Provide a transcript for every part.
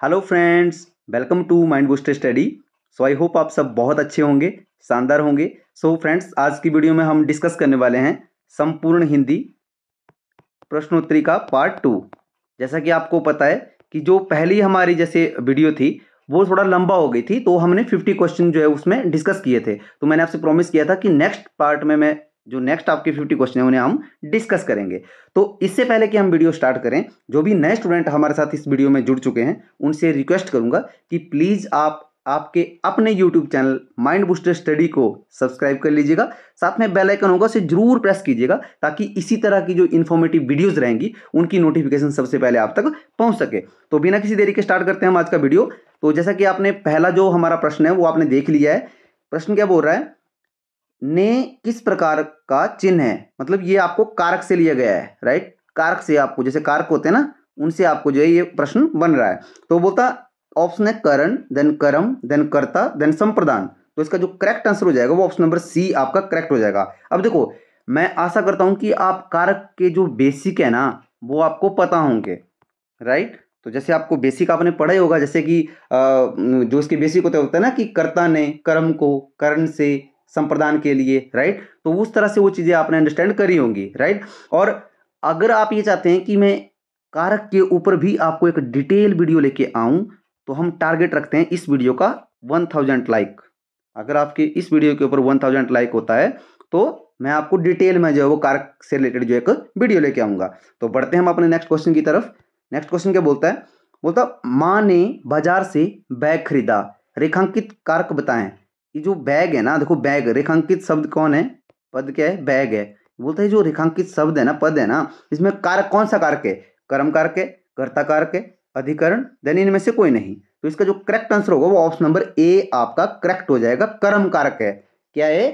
Hello friends, welcome to mind booster study. So I hope आप सब बहुत अच्छे होंगे, शानदार होंगे। सो फ्रेंड्स, आज की वीडियो में हम डिस्कस करने वाले हैं संपूर्ण हिंदी प्रश्नोत्तरी का पार्ट 2। जैसा कि आपको पता है कि जो पहली हमारी जैसे वीडियो थी वो थोड़ा लंबा हो गई थी, तो हमने 50 क्वेश्चन जो है उसमें डिस्कस किए थे। तो मैंने आपसे प्रॉमिस किया था कि नेक्स्ट पार्ट में मैं जो नेक्स्ट आपके 50 क्वेश्चन है उन्हें हम डिस्कस करेंगे। तो इससे पहले कि हम वीडियो स्टार्ट करें, जो भी नए स्टूडेंट हमारे साथ इस वीडियो में जुड़ चुके हैं उनसे रिक्वेस्ट करूंगा कि प्लीज़ आप आपके अपने YouTube channel mind booster study को सब्सक्राइब कर लीजिएगा। साथ में बेल आइकन होगा, उसे जरूर प्रेस कीजिएगा ताकि इसी तरह की जो इन्फॉर्मेटिव वीडियोस रहेंगी उनकी नोटिफिकेशन सबसे पहले आप तक पहुंच सके। तो बिना किसी देरी के स्टार्ट करते हैं हम आज का वीडियो। तो जैसा कि आपने पहला जो हमारा प्रश्न है वो आपने देख लिया है। प्रश्न क्या बोल रहा है, ने किस प्रकार का चिन्ह है, मतलब ये आपको कारक से लिया गया है, राइट। कारक से आपको, जैसे कारक होते हैं ना, उनसे आपको जो है ये प्रश्न बन रहा है। तो बोलता ऑप्शन है करण, देन कर्म, देन कर्ता, देन संप्रदान। तो इसका जो करेक्ट आंसर हो जाएगा वो ऑप्शन नंबर सी आपका करेक्ट हो जाएगा। अब देखो, मैं आशा करता हूं कि आप कारक के जो बेसिक है ना वो आपको पता होंगे, राइट। तो जैसे आपको बेसिक आपने पढ़ा ही होगा, जैसे कि जो इसके बेसिक होता है ना कि कर्ता ने कर्म को करण से संप्रदान के लिए, राइट। तो उस तरह से वो चीजें आपने अंडरस्टैंड करी होंगी, राइट। और अगर आप ये चाहते हैं कि मैं कारक के ऊपर भी आपको एक डिटेल वीडियो लेके आऊं, तो हम टारगेट रखते हैं इस वीडियो का 1000 लाइक। अगर आपके इस वीडियो के ऊपर 1000 लाइक होता है तो मैं आपको डिटेल में जो है वो कारक से रिलेटेड जो एक वीडियो लेके आऊंगा। तो बढ़ते हैं हम अपने नेक्स्ट क्वेश्चन की तरफ। नेक्स्ट क्वेश्चन क्या बोलता है, बोलता माँ ने बाजार से बैग खरीदा, रेखांकित कारक बताएं। ये जो बैग है ना, देखो बैग रेखांकित शब्द कौन है, पद क्या है, बैग है। बोलता है जो रेखांकित शब्द है ना, पद है ना, इसमें कारक कौन सा कारक है, कर्म कारक है, कर्ता कारक है, अधिकरण, देन इनमें से कोई नहीं। तो इसका जो करेक्ट आंसर होगा वो ऑप्शन नंबर ए आपका करेक्ट हो जाएगा, कर्म कारक है। क्या है,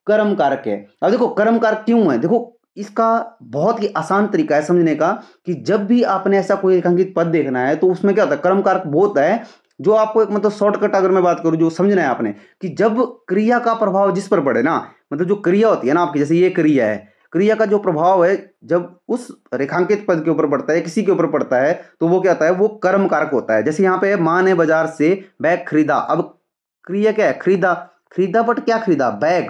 कर्म कारक है। अब देखो कर्म कारक क्यों है, देखो इसका बहुत ही आसान तरीका है समझने का कि जब भी आपने ऐसा कोई रेखांकित पद देखना है तो उसमें क्या होता है, कर्म कारक वो होता है जो आपको एक मतलब शॉर्टकट अगर मैं बात करूं जो समझना है आपने, कि जब क्रिया का प्रभाव जिस पर पड़े ना, मतलब जो क्रिया होती है ना आपकी, जैसे ये क्रिया है, क्रिया का जो प्रभाव है जब उस रेखांकित पद के ऊपर पड़ता है, किसी के ऊपर पड़ता है, तो वो क्या होता है, वो कर्म कारक होता है। जैसे यहाँ पे माँ ने बाजार से बैग खरीदा, अब क्रिया क्या है, खरीदा, खरीदा बट क्या खरीदा, बैग,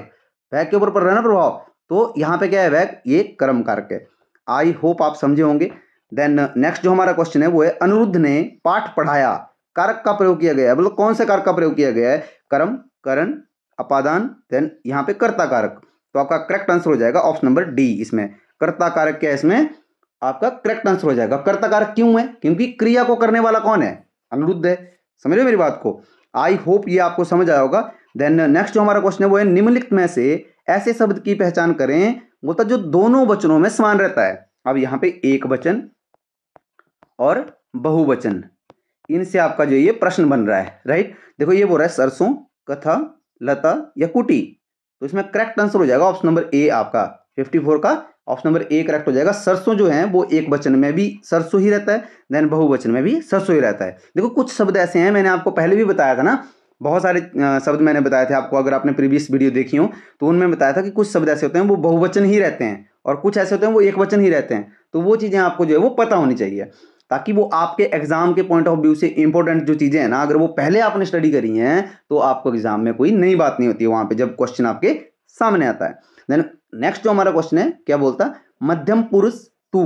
बैग के ऊपर पड़ रहा है ना प्रभाव, तो यहाँ पे क्या है, बैग, ये कर्म कारक है। आई होप आप समझे होंगे। देन नेक्स्ट जो हमारा क्वेश्चन है वो है अनिरुद्ध ने पाठ पढ़ाया, कारक का प्रयोग किया गया है, मतलब कौन से कारक का प्रयोग किया गया है, कर्म, करण, अपादान, देन यहाँ पे कर्ता कारक। तो आपका करेक्ट आंसर हो जाएगा ऑप्शन नंबर डी। इसमें कर्ता कारक क्या है, इसमें आपका करेक्ट आंसर हो जाएगा। कर्ता कारक क्यों है, क्योंकि क्रिया को करने वाला कौन है, अनिरुद्ध है। समझ रहे हो मेरी बात को, आई होप ये आपको समझ आया होगा। देन नेक्स्ट जो हमारा क्वेश्चन है वो है निम्नलिखित में से ऐसे शब्द की पहचान करें, बोलता जो दोनों वचनों में समान रहता है। अब यहाँ पे एक वचन और बहुवचन, इनसे आपका जो ये प्रश्न बन रहा है, राइट। देखो ये बोल रहा है सरसों, कथा, लता या कुटी। तो इसमें करेक्ट आंसर हो जाएगा ऑप्शन नंबर ए आपका 54 का ऑप्शन नंबर ए करेक्ट हो जाएगा। सरसों जो है वो एक वचन में भी सरसों ही रहता है, देन बहुवचन में भी सरसों ही रहता है। देखो कुछ शब्द ऐसे हैं, मैंने आपको पहले भी बताया था ना, बहुत सारे शब्द मैंने बताए थे आपको, अगर आपने प्रीवियस वीडियो देखी हो तो उनमें बताया था कि कुछ शब्द ऐसे होते हैं वो बहुवचन ही रहते हैं और कुछ ऐसे होते हैं वो एक वचन ही रहते हैं। तो वो चीज़ें आपको जो है वो पता होनी चाहिए, ताकि वो आपके एग्जाम के पॉइंट ऑफ व्यू से इंपॉर्टेंट जो चीजें हैं ना, अगर वो पहले आपने स्टडी करी हैं तो आपको एग्जाम में कोई नई बात नहीं होती है वहां पे जब क्वेश्चन आपके सामने आता है। देन नेक्स्ट जो हमारा क्वेश्चन है क्या बोलता है, मध्यम पुरुष तू,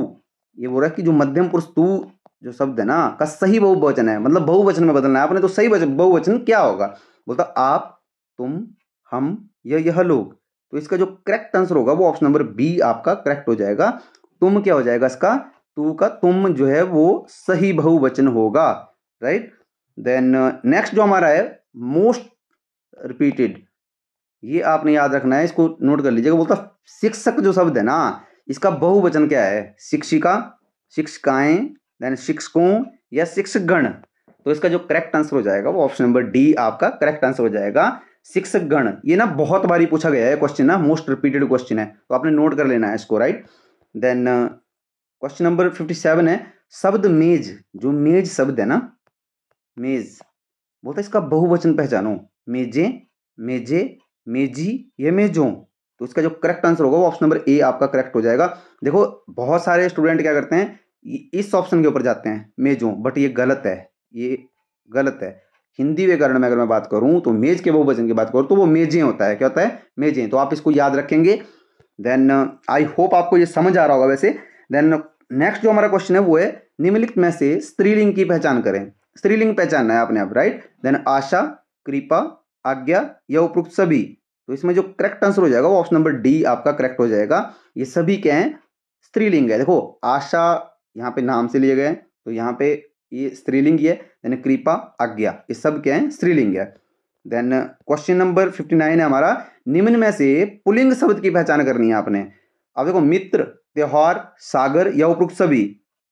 ये बोल रहा है कि जो मध्यम पुरुष तू जो शब्द है ना का सही बहुवचन है, मतलब बहुवचन में बदलना है आपने, तो सही बहुवचन क्या होगा, बोलता आप, तुम, हम या यह लोग। तो इसका जो करेक्ट आंसर होगा वो ऑप्शन नंबर बी आपका करेक्ट हो जाएगा। तुम क्या हो जाएगा इसका, तू का तुम जो है वो सही बहुवचन होगा, राइट। देन नेक्स्ट जो हमारा है मोस्ट रिपीटेड, ये आपने याद रखना है, इसको नोट कर लीजिएगा। बोलता शिक्षक जो शब्द है ना, इसका बहुवचन क्या है, शिक्षिका, शिक्षिकाएं, देन शिक्षकों या शिक्षकगण। तो इसका जो करेक्ट आंसर हो जाएगा वो ऑप्शन नंबर डी आपका करेक्ट आंसर हो जाएगा, शिक्षकगण। ये ना बहुत बारी पूछा गया है क्वेश्चन, ना मोस्ट रिपीटेड क्वेश्चन है, तो आपने नोट कर लेना है इसको, राइट। देन क्वेश्चन नंबर 57 है शब्द मेज, जो मेज शब्द है ना, मेज, बोलता है इसका बहुवचन पहचानो, मेजे, मेजे, मेजी या मेजों। तो इसका जो करेक्ट आंसर होगा वो ऑप्शन नंबर ए आपका करेक्ट हो जाएगा। देखो बहुत सारे स्टूडेंट क्या करते हैं, इस ऑप्शन के ऊपर जाते हैं मेजों, बट ये गलत है, ये गलत है। हिंदी व्याकरण में अगर मैं बात करूं तो मेज के बहुवचन की बात करूं तो वो मेजें होता है। क्या होता है? मेजें। तो आप इसको याद रखेंगे। देन आई होप आपको ये समझ आ रहा होगा वैसे। देन नेक्स्ट जो हमारा क्वेश्चन है वो है निम्नलिखित में से स्त्रीलिंग की पहचान करें। स्त्रीलिंग पहचानना है आपने, आप राइट। देन आशा, कृपा, आज्ञा या उपरोक्त सभी। तो इसमें जो करेक्ट आंसर हो जाएगा वो ऑप्शन नंबर डी आपका करेक्ट हो जाएगा। ये सभी क्या है? स्त्रीलिंग है। देखो आशा यहाँ पे नाम से लिए गए हैं, तो यहाँ पे ये स्त्रीलिंग है। देन कृपा, आज्ञा, ये सब क्या है? स्त्रीलिंग है। देन क्वेश्चन नंबर 59 है हमारा, निम्न में से पुल्लिंग शब्द की पहचान करनी है आपने। अब देखो मित्र, त्योहार, सागर या उपरोक्त सभी।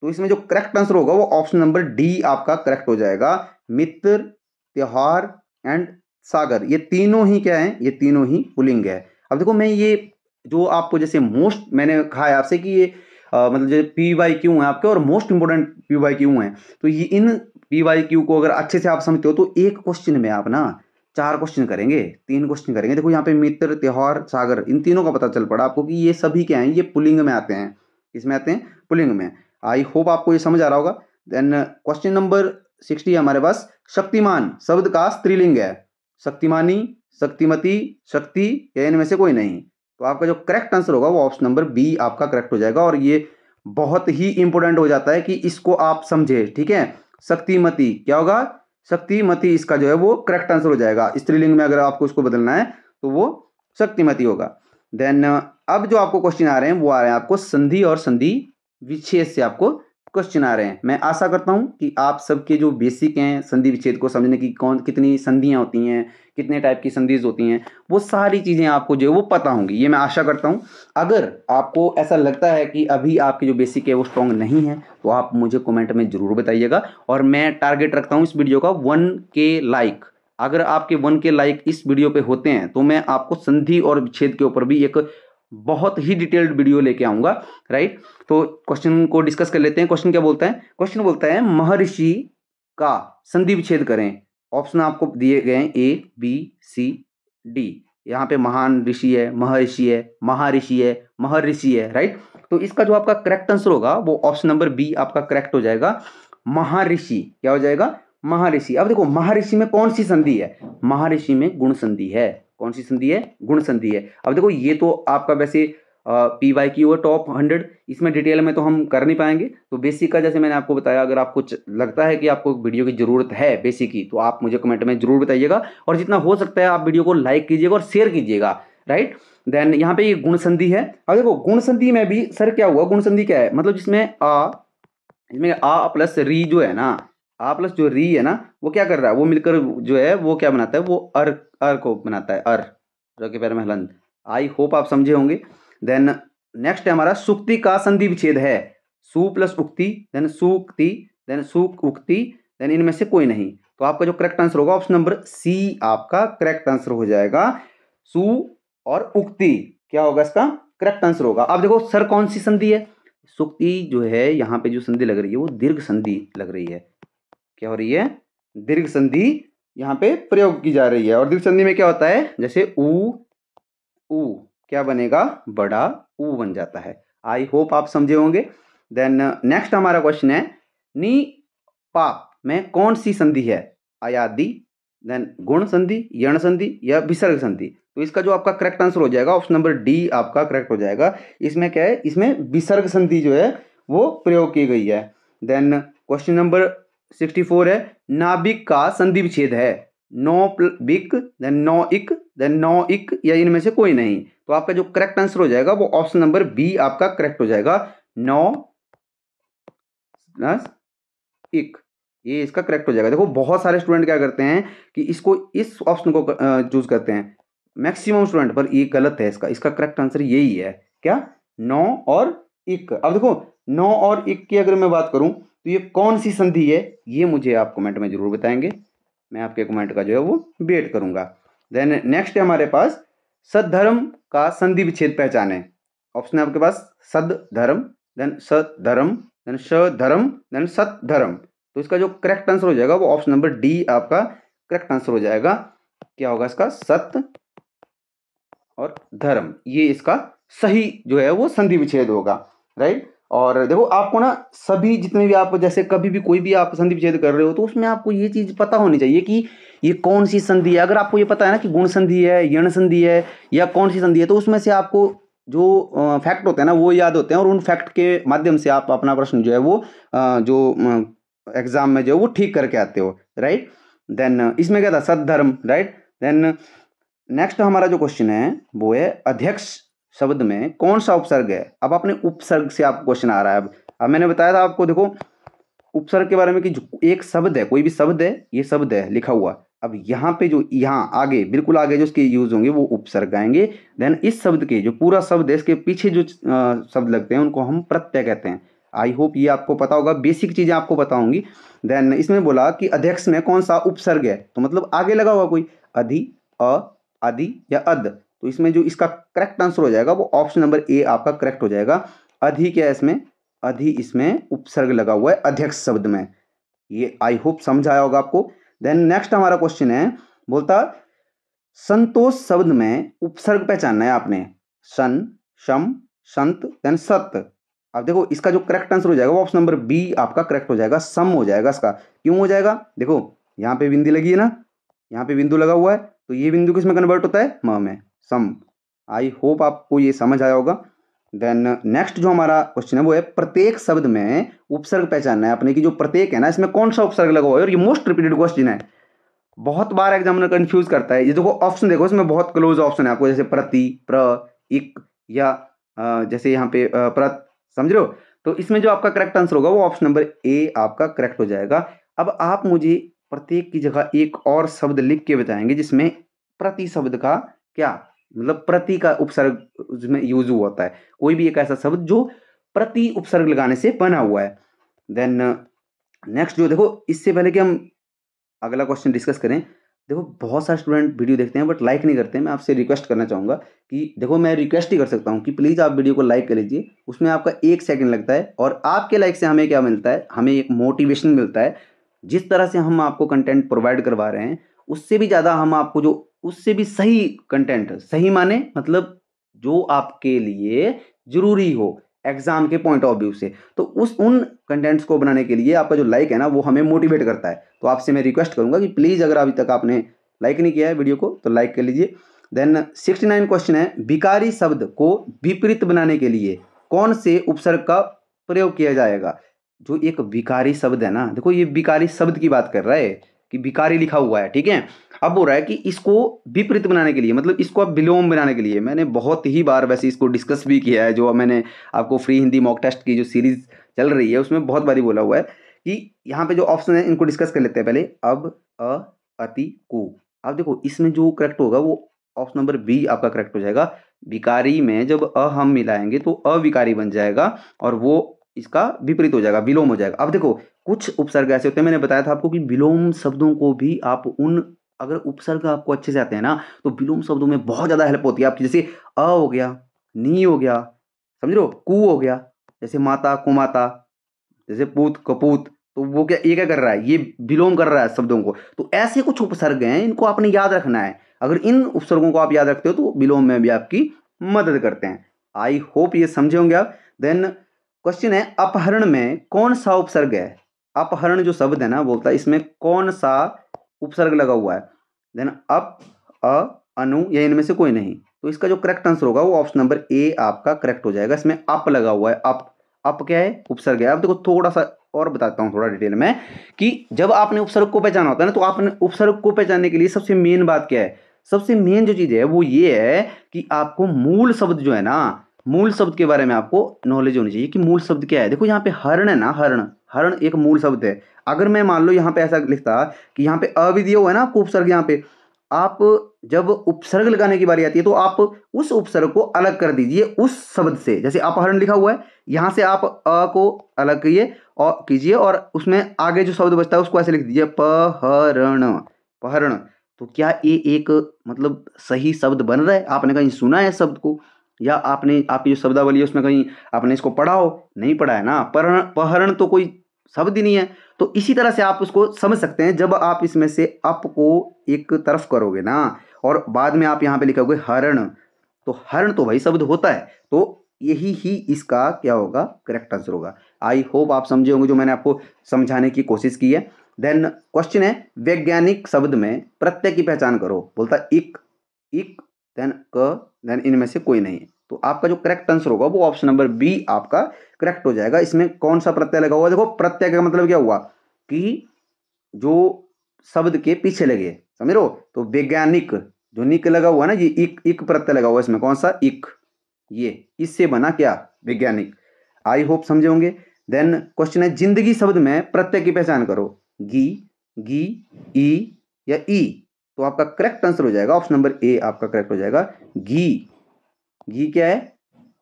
तो इसमें जो करेक्ट आंसर होगा वो ऑप्शन नंबर डी आपका करेक्ट हो जाएगा। मित्र, त्योहार एंड सागर, ये तीनों ही क्या है? ये तीनों ही पुल्लिंग है। अब देखो मैं ये जो आपको जैसे मोस्ट मैंने कहा है आपसे कि ये मतलब जो PYQ है आपके और मोस्ट इंपोर्टेंट PYQ है, तो ये इन PYQ को अगर अच्छे से आप समझते हो तो एक क्वेश्चन में आप ना 4 क्वेश्चन करेंगे, 3 क्वेश्चन करेंगे। देखो यहाँ पे मित्र, त्योहार, सागर, इन तीनों का पता चल पड़ा आपको कि ये सभी क्या हैं? ये पुल्लिंग में आते हैं। इसमें आते हैं? पुल्लिंग में। आई होप आपको ये समझ आ रहा होगा। देन क्वेश्चन नंबर 60 है हमारे पास, शक्तिमान शब्द का स्त्रीलिंग है। शक्तिमानी, शक्तिमती, शक्ति या इनमें से कोई नहीं। तो आपका जो करेक्ट आंसर होगा वो ऑप्शन नंबर बी आपका करेक्ट हो जाएगा। और ये बहुत ही इंपॉर्टेंट हो जाता है कि इसको आप समझे, ठीक है। शक्तिमती क्या होगा? शक्तिमती इसका जो है वो करेक्ट आंसर हो जाएगा। स्त्रीलिंग में अगर आपको उसको बदलना है तो वो शक्तिमती होगा। देन अब जो आपको क्वेश्चन आ रहे हैं वो आ रहे हैं आपको संधि और संधि विच्छेद से आपको क्वेश्चन आ रहे हैं। मैं आशा करता हूं कि आप सबके जो बेसिक हैं संधि विच्छेद को समझने की, कौन कितनी संधियां होती हैं, कितने टाइप की संधिज होती हैं, वो सारी चीज़ें आपको जो है वो पता होंगी, ये मैं आशा करता हूँ। अगर आपको ऐसा लगता है कि अभी आपकी जो बेसिक है वो स्ट्रॉन्ग नहीं है तो आप मुझे कमेंट में ज़रूर बताइएगा। और मैं टारगेट रखता हूँ इस वीडियो का 1K लाइक। अगर आपके 1K लाइक इस वीडियो पे होते हैं तो मैं आपको संधि और विच्छेद के ऊपर भी एक बहुत ही डिटेल्ड वीडियो लेके आऊँगा, राइट। तो क्वेश्चन को डिस्कस कर लेते हैं। क्वेश्चन क्या बोलता है? क्वेश्चन बोलता है महर्षि का संधि विच्छेद करें। ऑप्शन आपको दिए गए हैं ABCD। यहाँ पे महान ऋषि है, महर्षि है, महाऋषि है, महर्षि है, राइट। तो इसका जो आपका करेक्ट आंसर होगा वो ऑप्शन नंबर बी आपका करेक्ट हो जाएगा। महर्षि क्या हो जाएगा? महर्षि। अब देखो महर्षि में कौन सी संधि है? महर्षि में गुण संधि है। कौन सी संधि है? गुण संधि है। अब देखो ये तो आपका वैसे PYQ है टॉप 100, इसमें डिटेल में तो हम कर नहीं पाएंगे। तो बेसिक का जैसे मैंने आपको बताया, अगर आपको लगता है कि आपको वीडियो की जरूरत है बेसिक की तो आप मुझे कमेंट में जरूर बताइएगा। और जितना हो सकता है आप वीडियो को लाइक कीजिएगा और शेयर कीजिएगा, राइट। देन यहाँ पे ये गुण संधि है। अब देखो गुण संधि में भी सर क्या हुआ? गुण संधि क्या है? मतलब इसमें आ प्लस री जो है ना, आ प्लस जो री है ना, वो क्या कर रहा है? वो मिलकर जो है वो क्या बनाता है? वो अर को बनाता है, र के पैर में हलंत। आई होप आप समझे होंगे। देन नेक्स्ट है हमारा सुक्ति का संधि विच्छेद है। सु प्लस उक्ति, देन सुक्ति, देन सुक उक्ति, देन इनमें से कोई नहीं। तो आपका जो करेक्ट आंसर होगा ऑप्शन नंबर सी आपका करेक्ट आंसर हो जाएगा। सु और उक्ति क्या होगा? इसका करेक्ट आंसर होगा। अब देखो सर कौन सी संधि है? सुक्ति जो है यहाँ पे जो संधि लग रही है वो दीर्घ संधि लग रही है। क्या हो रही है? दीर्घ संधि यहाँ पे प्रयोग की जा रही है। और दीर्घ संधि में क्या होता है? जैसे उ क्या बनेगा? बड़ा ऊ बन जाता है। आई होप आप समझे होंगे। देन नेक्स्ट हमारा क्वेश्चन है नी पाप में कौन सी संधि है? अयादि, देन गुण संधि, यण संधि या विसर्ग संधि। तो इसका जो आपका करेक्ट आंसर हो जाएगा ऑप्शन नंबर डी आपका करेक्ट हो जाएगा। इसमें क्या है? इसमें विसर्ग संधि जो है वो प्रयोग की गई है। देन क्वेश्चन नंबर 64 है नाभिक का संधि विच्छेद है। बिक, देन नो इक, देन नो इक या इनमें से कोई नहीं। तो आपका जो करेक्ट आंसर हो जाएगा वो ऑप्शन नंबर बी आपका करेक्ट हो जाएगा। नो प्लस इक, ये इसका करेक्ट हो जाएगा। देखो बहुत सारे स्टूडेंट क्या करते हैं कि इसको इस ऑप्शन को चूज करते हैं, मैक्सिमम स्टूडेंट, पर ये गलत है। इसका करेक्ट आंसर यही है। क्या? नो और इक। अब देखो नो और इक की अगर मैं बात करूं तो ये कौन सी संधि है ये मुझे आप कमेंट में जरूर बताएंगे। मैं आपके कमेंट का जो है वो वेट करूंगा। देन नेक्स्ट है हमारे पास सद्धर्म का संधि विच्छेद पहचाने। ऑप्शन है आपके पास सद्धर्म, देन सधर्म, देन सधर्म, देन सतधर्म। तो इसका जो करेक्ट आंसर हो जाएगा वो ऑप्शन नंबर डी आपका करेक्ट आंसर हो जाएगा। क्या होगा इसका? सत और धर्म, ये इसका सही जो है वो संधि विच्छेद होगा, राइट। और देखो आपको ना सभी जितने भी आप जैसे कभी भी कोई भी आप संधि विच्छेद कर रहे हो तो उसमें आपको ये चीज़ पता होनी चाहिए कि ये कौन सी संधि है। अगर आपको ये पता है ना कि गुण संधि है, यण संधि है या कौन सी संधि है, तो उसमें से आपको जो फैक्ट होते हैं ना वो याद होते हैं और उन फैक्ट के माध्यम से आप अपना प्रश्न जो है वो जो एग्जाम में जो है वो ठीक करके आते हो, राइट। देन इसमें क्या था, सद्धर्म, राइट। देन नेक्स्ट हमारा जो क्वेश्चन है वो है अध्यक्ष शब्द में कौन सा उपसर्ग है। अब अपने उपसर्ग से आपको क्वेश्चन आ रहा है। अब मैंने बताया था आपको, देखो उपसर्ग के बारे में कि जो एक शब्द है, कोई भी शब्द है, ये शब्द है लिखा हुआ, अब यहाँ पे जो यहाँ आगे बिल्कुल आगे जो इसके यूज होंगे वो उपसर्ग आएंगे। देन इस शब्द के जो पूरा शब्द है इसके पीछे जो शब्द लगते हैं उनको हम प्रत्यय कहते हैं। आई होप ये आपको पता होगा, बेसिक चीजें आपको पता होंगी। देन इसमें बोला कि अध्यक्ष में कौन सा उपसर्ग है, तो मतलब आगे लगा हुआ कोई अधि, अ, आदि या अद, तो इसमें जो इसका करेक्ट आंसर हो जाएगा वो ऑप्शन नंबर ए आपका करेक्ट हो जाएगा। अधि क्या है इसमें, अधि इसमें उपसर्ग लगा हुआ है अध्यक्ष शब्द में। ये आई होप समझ आया होगा आपको। देन नेक्स्ट हमारा क्वेश्चन है, बोलता संतोष शब्द में उपसर्ग पहचानना है आपने, सन, शम, संत, देन सत। अब देखो इसका जो करेक्ट आंसर हो जाएगा वो ऑप्शन नंबर बी आपका करेक्ट हो जाएगा, सम हो जाएगा इसका। क्यों हो जाएगा, देखो यहाँ पे बिंदी लगी है ना, यहाँ पे बिंदु लगा हुआ है, तो ये बिंदु किसमें कन्वर्ट होता है, म में, सम। आई होप आपको ये समझ आया होगा। देन नेक्स्ट जो हमारा क्वेश्चन है वो है प्रत्येक शब्द में उपसर्ग पहचानना है अपने की, जो प्रत्येक है ना इसमें कौन सा उपसर्ग लगा हुआ है। और ये मोस्ट रिपीटेड क्वेश्चन है, बहुत बार एग्जामिनर कंफ्यूज करता है। ये देखो ऑप्शन देखो, इसमें बहुत क्लोज ऑप्शन है आपको, जैसे प्रति, प्र, इक या जैसे यहाँ पे प्रत, समझ रहे हो। तो इसमें जो आपका करेक्ट आंसर होगा वो ऑप्शन नंबर ए आपका करेक्ट हो जाएगा। अब आप मुझे प्रत्येक की जगह एक और शब्द लिख के बताएंगे जिसमें प्रति शब्द का क्या मतलब, प्रति का उपसर्ग उसमें यूज हुआ होता है, कोई भी एक ऐसा शब्द जो प्रति उपसर्ग लगाने से बना हुआ है। देन नेक्स्ट जो देखो, इससे पहले कि हम अगला क्वेश्चन डिस्कस करें, देखो बहुत सारे स्टूडेंट वीडियो देखते हैं बट लाइक नहीं करते हैं। मैं आपसे रिक्वेस्ट करना चाहूँगा कि देखो मैं रिक्वेस्ट ही कर सकता हूँ कि प्लीज़ आप वीडियो को लाइक कर लीजिए, उसमें आपका 1 सेकंड लगता है और आपके लाइक से हमें क्या मिलता है, हमें एक मोटिवेशन मिलता है। जिस तरह से हम आपको कंटेंट प्रोवाइड करवा रहे हैं उससे भी ज़्यादा हम आपको जो उससे भी सही कंटेंट, सही माने मतलब जो आपके लिए ज़रूरी हो एग्जाम के पॉइंट ऑफ व्यू से, तो उन कंटेंट्स को बनाने के लिए आपका जो लाइक है ना वो हमें मोटिवेट करता है। तो आपसे मैं रिक्वेस्ट करूंगा कि प्लीज़ अगर अभी तक आपने लाइक नहीं किया है वीडियो को तो लाइक कर लीजिए। देन 69 क्वेश्चन है, विकारी शब्द को विपरीत बनाने के लिए कौन से उपसर्ग का प्रयोग किया जाएगा। जो एक विकारी शब्द है ना, देखो ये विकारी शब्द की बात कर रहा है कि विकारी लिखा हुआ है, ठीक है। अब बोल रहा है कि इसको विपरीत बनाने के लिए, मतलब इसको आप विलोम बनाने के लिए, मैंने बहुत ही बार वैसे इसको डिस्कस भी किया है, जो मैंने आपको फ्री हिंदी मॉक टेस्ट की जो सीरीज चल रही है उसमें बहुत बारी बोला हुआ है कि यहाँ पे जो ऑप्शन है इनको डिस्कस कर लेते हैं पहले। अब, अ, अति, कु। अब देखो इसमें जो करेक्ट होगा वो ऑप्शन नंबर बी आपका करेक्ट हो जाएगा। विकारी में जब अ हम मिलाएंगे तो अविकारी बन जाएगा और वो इसका विपरीत हो जाएगा, विलोम हो जाएगा। अब देखो कुछ उपसर्ग ऐसे होते हैं, मैंने बताया था आपको कि विलोम शब्दों को भी आप उन, अगर उपसर्ग आपको अच्छे से आते हैं ना तो विलोम शब्दों में बहुत ज़्यादा हेल्प होती है आपकी। जैसे अ हो गया, नी हो गया, समझ रहे हो, कु हो गया, जैसे माता, कुमाता, जैसे पूत, कपूत, तो वो क्या, ये क्या कर रहा है, ये विलोम कर रहा है शब्दों को। तो ऐसे कुछ उपसर्ग हैं, इनको आपने याद रखना है। अगर इन उपसर्गों को आप याद रखते हो तो विलोम में भी आपकी मदद करते हैं। आई होप ये समझे होंगे आप। देन क्वेश्चन है, अपहरण में कौन सा उपसर्ग है। अपहरण जो शब्द है ना बोलता है इसमें कौन सा उपसर्ग लगा हुआ है। देन अप, अ, अनु या इनमें से कोई नहीं, तो इसका जो करेक्ट आंसर होगा वो ऑप्शन नंबर ए आपका करेक्ट हो जाएगा। इसमें अप लगा हुआ है, अप, अप क्या है, उपसर्ग है। अब देखो थोड़ा सा और बताता हूँ थोड़ा डिटेल में कि जब आपने उपसर्ग को पहचाना होता है ना, तो आपने उपसर्ग को पहचानने के लिए सबसे मेन बात क्या है, सबसे मेन जो चीज़ है वो ये है कि आपको मूल शब्द जो है ना, मूल शब्द के बारे में आपको नॉलेज होनी चाहिए कि मूल शब्द क्या है। देखो यहाँ पे हरण है ना, हरण, हरण एक मूल शब्द है। अगर मैं मान लो यहाँ पे ऐसा लिखता कि यहाँ पे अ भी दिया हुआ है ना आपको उपसर्ग, यहाँ पे आप जब उपसर्ग लगाने की बारी आती है तो आप उस उपसर्ग को अलग कर दीजिए उस शब्द से। जैसे अपहरण लिखा हुआ है, यहाँ से आप अ को अलग कीजिए और उसमें आगे जो शब्द बचता है उसको ऐसे लिख दीजिए पहरण, पहरण। तो क्या ये एक मतलब सही शब्द बन रहा है, आपने कहीं सुना है शब्द को, या आपने आपकी जो शब्दावली है उसमें कहीं आपने इसको पढ़ा हो, नहीं पढ़ा है ना। पहरण, पहरण तो कोई शब्द ही नहीं है। तो इसी तरह से आप उसको समझ सकते हैं, जब आप इसमें से अप को एक तरफ करोगे ना और बाद में आप यहाँ पे लिखोगे हरण, तो हरण तो वही शब्द होता है। तो यही ही इसका क्या होगा, करेक्ट आंसर होगा। आई होप आप समझे होंगे जो मैंने आपको समझाने की कोशिश की है। देन क्वेश्चन है, वैज्ञानिक शब्द में प्रत्यय की पहचान करो। बोलता इक, इक, देन क, देन इनमें से कोई नहीं। तो आपका जो करेक्ट आंसर होगा वो ऑप्शन नंबर बी आपका करेक्ट हो जाएगा। इसमें कौन सा प्रत्यय लगा हुआ, देखो प्रत्यय का मतलब क्या हुआ कि जो शब्द के पीछे लगे, समझ रहे हो। तो वैज्ञानिक जो निक लगा हुआ ना, ये इक प्रत्यय लगा हुआ है इसमें, कौन सा, इक, ये इससे बना क्या, वैज्ञानिक। आई होप समझे होंगे। देन क्वेश्चन है, जिंदगी शब्द में प्रत्यय की पहचान करो। गी, गी, ई या ई। तो आपका करेक्ट आंसर हो जाएगा ऑप्शन नंबर ए आपका करेक्ट हो जाएगा, घी। घी क्या है,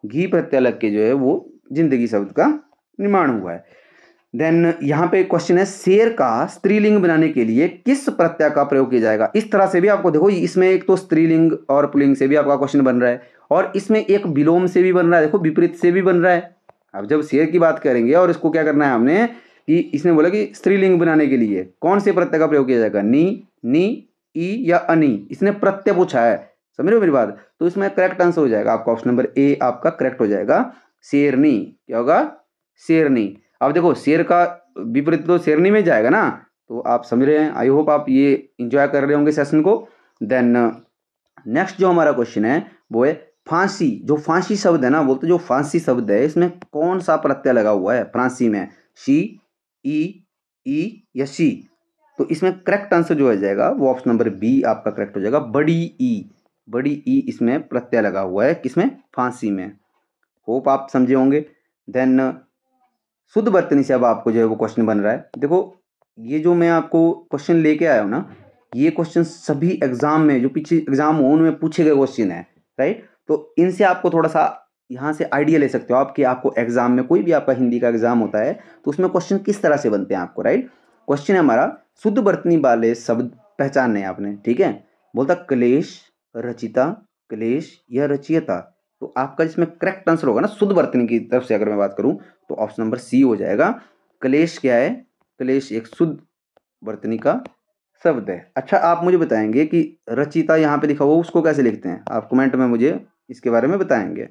घी प्रत्यय लग के जो है वो जिंदगी शब्द का निर्माण हुआ है। देन यहाँ पे क्वेश्चन है, शेर का स्त्रीलिंग बनाने के लिए किस प्रत्यय का प्रयोग किया जाएगा। इस तरह से भी आपको देखो, इसमें एक तो स्त्रीलिंग और पुल्लिंग से भी आपका क्वेश्चन बन रहा है, और इसमें एक विलोम से भी बन रहा है, देखो विपरीत से भी बन रहा है। अब जब शेर की बात करेंगे और इसको क्या करना है हमने, कि इसने बोला कि स्त्रीलिंग बनाने के लिए कौन से प्रत्यय का प्रयोग किया जाएगा, नी, नी, ई या अनि। इसने प्रत्यय पूछा है, समझ रहे हो मेरी बात। तो इसमें करेक्ट आंसर हो जाएगा आपका ऑप्शन नंबर ए आपका करेक्ट हो जाएगा, शेरनी। क्या होगा, शेरनी। अब देखो शेर का विपरीत तो शेरनी में जाएगा ना, तो आप समझ रहे हैं। आई होप आप ये इंजॉय कर रहे होंगे सेशन को। देन नेक्स्ट जो हमारा क्वेश्चन है वो है फांसी। जो फांसी शब्द है ना, बोलते जो फांसी शब्द है इसमें कौन सा प्रत्यय लगा हुआ है फांसी में, शी, ई या सी। तो इसमें करेक्ट आंसर जो हो जाएगा वो ऑप्शन नंबर बी आपका करेक्ट हो जाएगा, बड़ी ई। बड़ी ई इसमें प्रत्यय लगा हुआ है किसमें, फांसी में। होप आप समझे होंगे। देन शुद्ध वर्तनी से अब आपको जो है वो क्वेश्चन बन रहा है। देखो ये जो मैं आपको क्वेश्चन लेके आया हूँ ना, ये क्वेश्चन सभी एग्जाम में, जो पीछे एग्जाम हो उनमें पूछे गए क्वेश्चन है, राइट। तो इनसे आपको थोड़ा सा यहाँ से आइडिया ले सकते हो आप कि आपको एग्जाम में, कोई भी आपका हिंदी का एग्जाम होता है तो उसमें क्वेश्चन किस तरह से बनते हैं आपको, राइट। क्वेश्चन है हमारा, शुद्ध वर्तनी वाले शब्द पहचानने हैं आपने, ठीक है। बोलता क्लेश, रचिता, क्लेश या रचयिता। तो आपका जिसमें करेक्ट आंसर होगा ना, शुद्ध वर्तनी की तरफ से अगर मैं बात करूं तो ऑप्शन नंबर सी हो जाएगा। क्लेश क्या है, क्लेश एक शुद्ध वर्तनी का शब्द है। अच्छा आप मुझे बताएंगे कि रचिता यहाँ पे लिखा हुआ उसको कैसे लिखते हैं, आप कमेंट में मुझे इसके बारे में बताएंगे।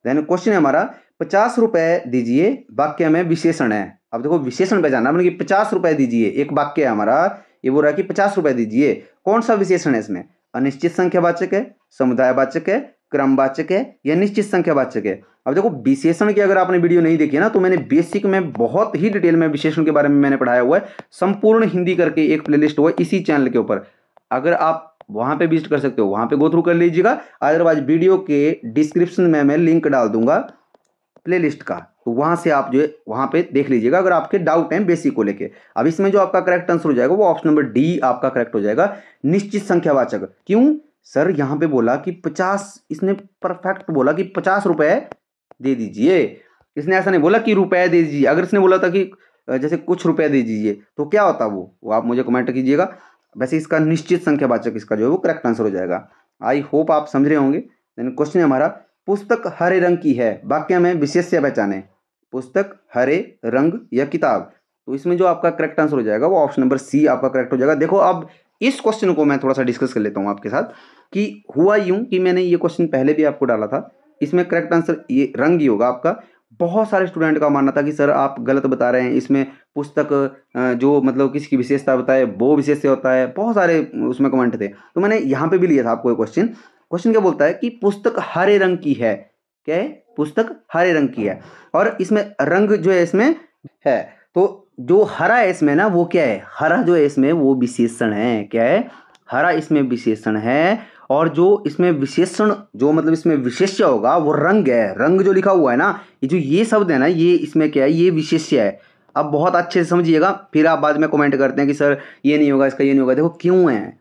देन क्वेश्चन है हमारा, 50 रुपए दीजिए वाक्य में विशेषण है। अब देखो विशेषण पहचानना, मतलब कि 50 रुपए दीजिए, एक वाक्य है हमारा, ये बोल रहा है कि 50 रुपए दीजिए, कौन सा विशेषण है इसमें, अनिश्चित संख्यावाचक है, समुदायवाचक है, क्रमवाचक है या निश्चित संख्यावाचक है। अब देखो विशेषण की अगर आपने वीडियो नहीं देखी है ना, तो मैंने बेसिक में बहुत ही डिटेल में विशेषण के बारे में मैंने पढ़ाया हुआ है, संपूर्ण हिंदी करके एक प्लेलिस्ट हुआ है इसी चैनल के ऊपर। अगर आप वहां पे विजिट कर सकते हो, वहां पे गो थ्रू कर लीजिएगा। अदरवाइज वीडियो के डिस्क्रिप्शन में मैं लिंक डाल दूंगा प्लेलिस्ट का, तो वहां से आप जो है वहां पे देख लीजिएगा अगर आपके डाउट हैं बेसिक को लेके। अब इसमें जो आपका करेक्ट आंसर हो जाएगा वो ऑप्शन नंबर डी आपका करेक्ट हो जाएगा, निश्चित संख्यावाचक। क्यों सर, यहां पे बोला कि 50, इसने परफेक्ट बोला कि 50 रुपए दे दीजिए, इसने ऐसा नहीं बोला कि रुपए दे दीजिए। अगर इसने बोला था कि जैसे कुछ रुपए दे दीजिए तो क्या होता वो आप मुझे कमेंट कीजिएगा। वैसे इसका निश्चित संख्यावाचक इसका जो है वो करेक्ट आंसर हो जाएगा। आई होप आप समझ रहे होंगे। देन क्वेश्चन है हमारा, पुस्तक हरे रंग की है, वाक्य में विशेष्य पहचाने। पुस्तक, हरे रंग या किताब। तो इसमें जो आपका करेक्ट आंसर हो जाएगा वो ऑप्शन नंबर सी आपका करेक्ट हो जाएगा। देखो अब इस क्वेश्चन को मैं थोड़ा सा डिस्कस कर लेता हूं आपके साथ कि हुआ यूं कि मैंने ये क्वेश्चन पहले भी आपको डाला था, इसमें करेक्ट आंसर ये रंग ही होगा आपका। बहुत सारे स्टूडेंट का मानना था कि सर आप गलत बता रहे हैं, इसमें पुस्तक जो मतलब किसकी विशेषता बताए वो विशेष होता है, बहुत सारे उसमें कमेंट थे। तो मैंने यहाँ पे भी लिया था आपको क्वेश्चन। क्वेश्चन क्या बोलता है कि पुस्तक हरे रंग की है, क्या है, पुस्तक हरे रंग की है, और इसमें रंग जो है इसमें है। तो जो हरा है इसमें ना वो क्या है, हरा जो है इसमें वो विशेषण है, क्या है, हरा इसमें विशेषण है। और जो इसमें विशेषण जो मतलब इसमें विशेष्य होगा वो रंग है। रंग जो लिखा हुआ है ना, ये जो ये शब्द है ना, ये इसमें क्या है, ये विशेष्य है। अब बहुत अच्छे से समझिएगा, फिर आप बाद में कमेंट करते हैं कि सर ये नहीं होगा, इसका ये नहीं होगा। देखो क्यों है,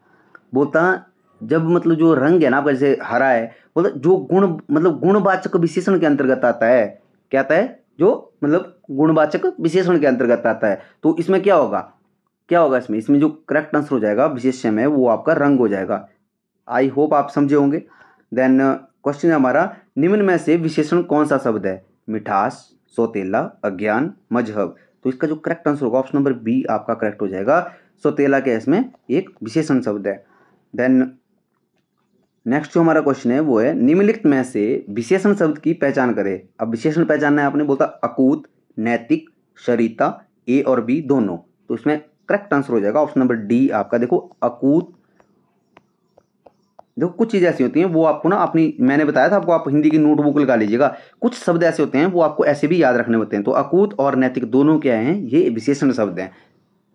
बोलता जब मतलब जो रंग है ना आपका जैसे हरा है, बोलता जो गुण मतलब गुणवाचक विशेषण के अंतर्गत आता है, क्या आता है, जो मतलब गुणवाचक विशेषण के अंतर्गत आता है। तो इसमें क्या होगा, क्या होगा इसमें जो करेक्ट आंसर हो जाएगा विशेष्य में वो आपका रंग हो जाएगा। आई होप आप समझे होंगे। देन क्वेश्चन है हमारा, निम्न में से विशेषण कौन सा शब्द है, मिठास, सौतेला, अज्ञान, मजहब। तो इसका जो करेक्ट आंसर होगा ऑप्शन नंबर बी आपका करेक्ट हो जाएगा, सौतेला के इसमें एक विशेषण शब्द है। देन नेक्स्ट जो हमारा क्वेश्चन है वो है निम्नलिखित में से विशेषण शब्द की पहचान करें। अब विशेषण पहचानना है आपने, बोलता अकूत, नैतिक, सरिता, ए और बी दोनों। तो इसमें करेक्ट आंसर हो जाएगा ऑप्शन नंबर डी आपका। देखो अकूत, देखो कुछ चीज़ें ऐसी होती हैं वो आपको ना अपनी, मैंने बताया था आपको, आप हिंदी की नोटबुक लगा लीजिएगा, कुछ शब्द ऐसे होते हैं वो आपको ऐसे भी याद रखने होते हैं। तो अकूत और नैतिक दोनों क्या हैं, ये विशेषण शब्द हैं।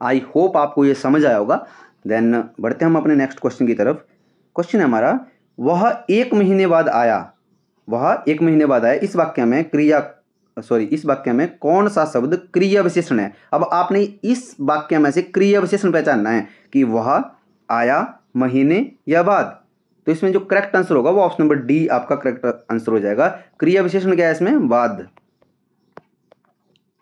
आई होप आपको ये समझ आया होगा। देन बढ़ते हम अपने नेक्स्ट क्वेश्चन की तरफ। क्वेश्चन है हमारा, वह 1 महीने बाद आया, वह 1 महीने बाद आया, इस वाक्य में इस वाक्य में कौन सा शब्द क्रिया विशेषण है। अब आपने इस वाक्य में से क्रिया विशेषण पहचानना है कि वह आया, महीने या बाद। तो इसमें जो करेक्ट आंसर होगा वो ऑप्शन नंबर डी आपका करेक्ट आंसर हो जाएगा। क्रिया विशेषण क्या है इसमें, बाद।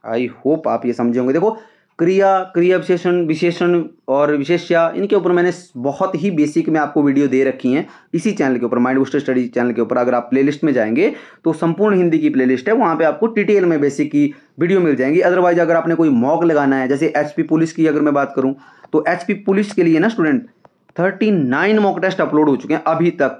आई होप आप ये समझे होंगे। देखो क्रिया विशेषण, विशेषण और विशेष्या, इनके ऊपर मैंने बहुत ही बेसिक में आपको वीडियो दे रखी हैं इसी चैनल के ऊपर, माइंड बूस्टर स्टडी चैनल के ऊपर। अगर आप प्लेलिस्ट में जाएंगे तो संपूर्ण हिंदी की प्लेलिस्ट है, वहाँ पे आपको डिटेल में बेसिक की वीडियो मिल जाएंगी। अदरवाइज अगर आपने कोई मॉक लगाना है, जैसे एचपी पुलिस की अगर मैं बात करूँ, तो एचपी पुलिस के लिए ना स्टूडेंट 39 मॉक टेस्ट अपलोड हो चुके हैं अभी तक।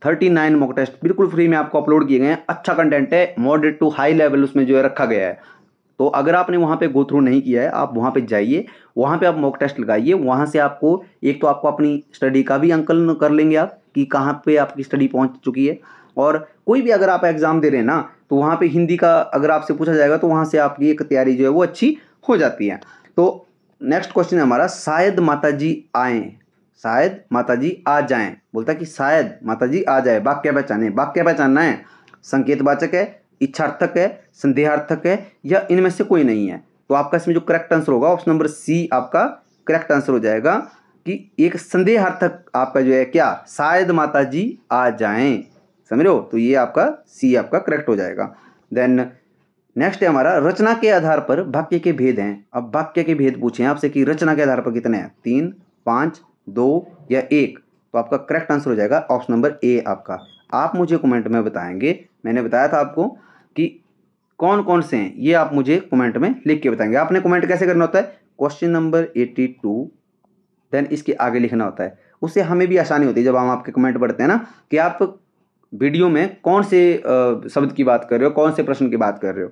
39 मॉक टेस्ट बिल्कुल फ्री में आपको अपलोड किए गए हैं। अच्छा कंटेंट है, मॉडरेट टू हाई लेवल उसमें जो है रखा गया है। तो अगर आपने वहाँ पे गो थ्रू नहीं किया है, आप वहाँ पे जाइए, वहाँ पे आप मॉक टेस्ट लगाइए। वहाँ से आपको एक तो आपको अपनी स्टडी का भी आंकलन कर लेंगे आप कि कहाँ पे आपकी स्टडी पहुँच चुकी है। और कोई भी अगर आप एग्ज़ाम दे रहे हैं ना, तो वहाँ पे हिंदी का अगर आपसे पूछा जाएगा तो वहाँ से आपकी एक तैयारी जो है वो अच्छी हो जाती है। तो नेक्स्ट क्वेश्चन है हमारा, शायद माताजी आएँ, शायद माताजी आ जाएं। बोलता है कि शायद माताजी आ जाए, वाक्य पहचाने। वाक्य पहचानना है, संकेतवाचक है, इच्छार्थक है, संदेहार्थक है, या इनमें से कोई नहीं है। तो आपका इसमें जो करेक्ट आंसर होगा ऑप्शन नंबर सी आपका करेक्ट आंसर हो जाएगा कि एक संदेहार्थक आपका जो है क्या, शायद माताजी आ जाएं। समझ रहे हो, तो ये आपका सी आपका करेक्ट हो जाएगा। देन नेक्स्ट है हमारा, रचना के आधार पर वाक्य के भेद हैं। अब वाक्य के भेद पूछे हैं आपसे कि रचना के आधार पर कितने हैं, 3, 5, 2 या 1। तो आपका करेक्ट आंसर हो जाएगा ऑप्शन नंबर ए आपका। आप मुझे कमेंट में बताएंगे, मैंने बताया था आपको कि कौन कौन से हैं, ये आप मुझे कमेंट में लिख के बताएंगे। आपने कमेंट कैसे करना होता है, क्वेश्चन नंबर 82 देन इसके आगे लिखना होता है। उससे हमें भी आसानी होती है जब हम आपके कमेंट पढ़ते हैं ना, कि आप वीडियो में कौन से शब्द की बात कर रहे हो, कौन से प्रश्न की बात कर रहे हो।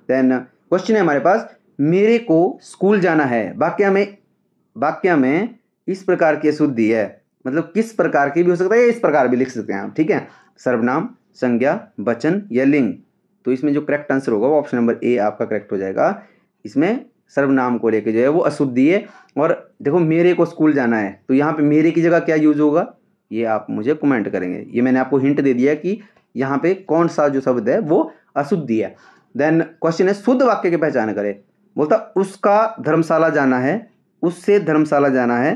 देन क्वेश्चन है हमारे पास, मेरे को स्कूल जाना है, वाक्य में इस प्रकार की अशुद्धि है, मतलब किस प्रकार की भी हो सकता है, इस प्रकार भी लिख सकते हैं आप, ठीक है। सर्वनाम, संज्ञा, वचन या लिंग। तो इसमें जो करेक्ट आंसर होगा वो ऑप्शन नंबर ए आपका करेक्ट हो जाएगा। इसमें सर्वनाम को लेके जो है वो अशुद्धि है। और देखो मेरे को स्कूल जाना है, तो यहाँ पे मेरे की जगह क्या यूज होगा, ये आप मुझे कमेंट करेंगे। ये मैंने आपको हिंट दे दिया कि यहाँ पे कौन सा जो शब्द है वो अशुद्धि है। देन क्वेश्चन है, शुद्ध वाक्य की पहचान करें। बोलता उसका धर्मशाला जाना है, उससे धर्मशाला जाना है,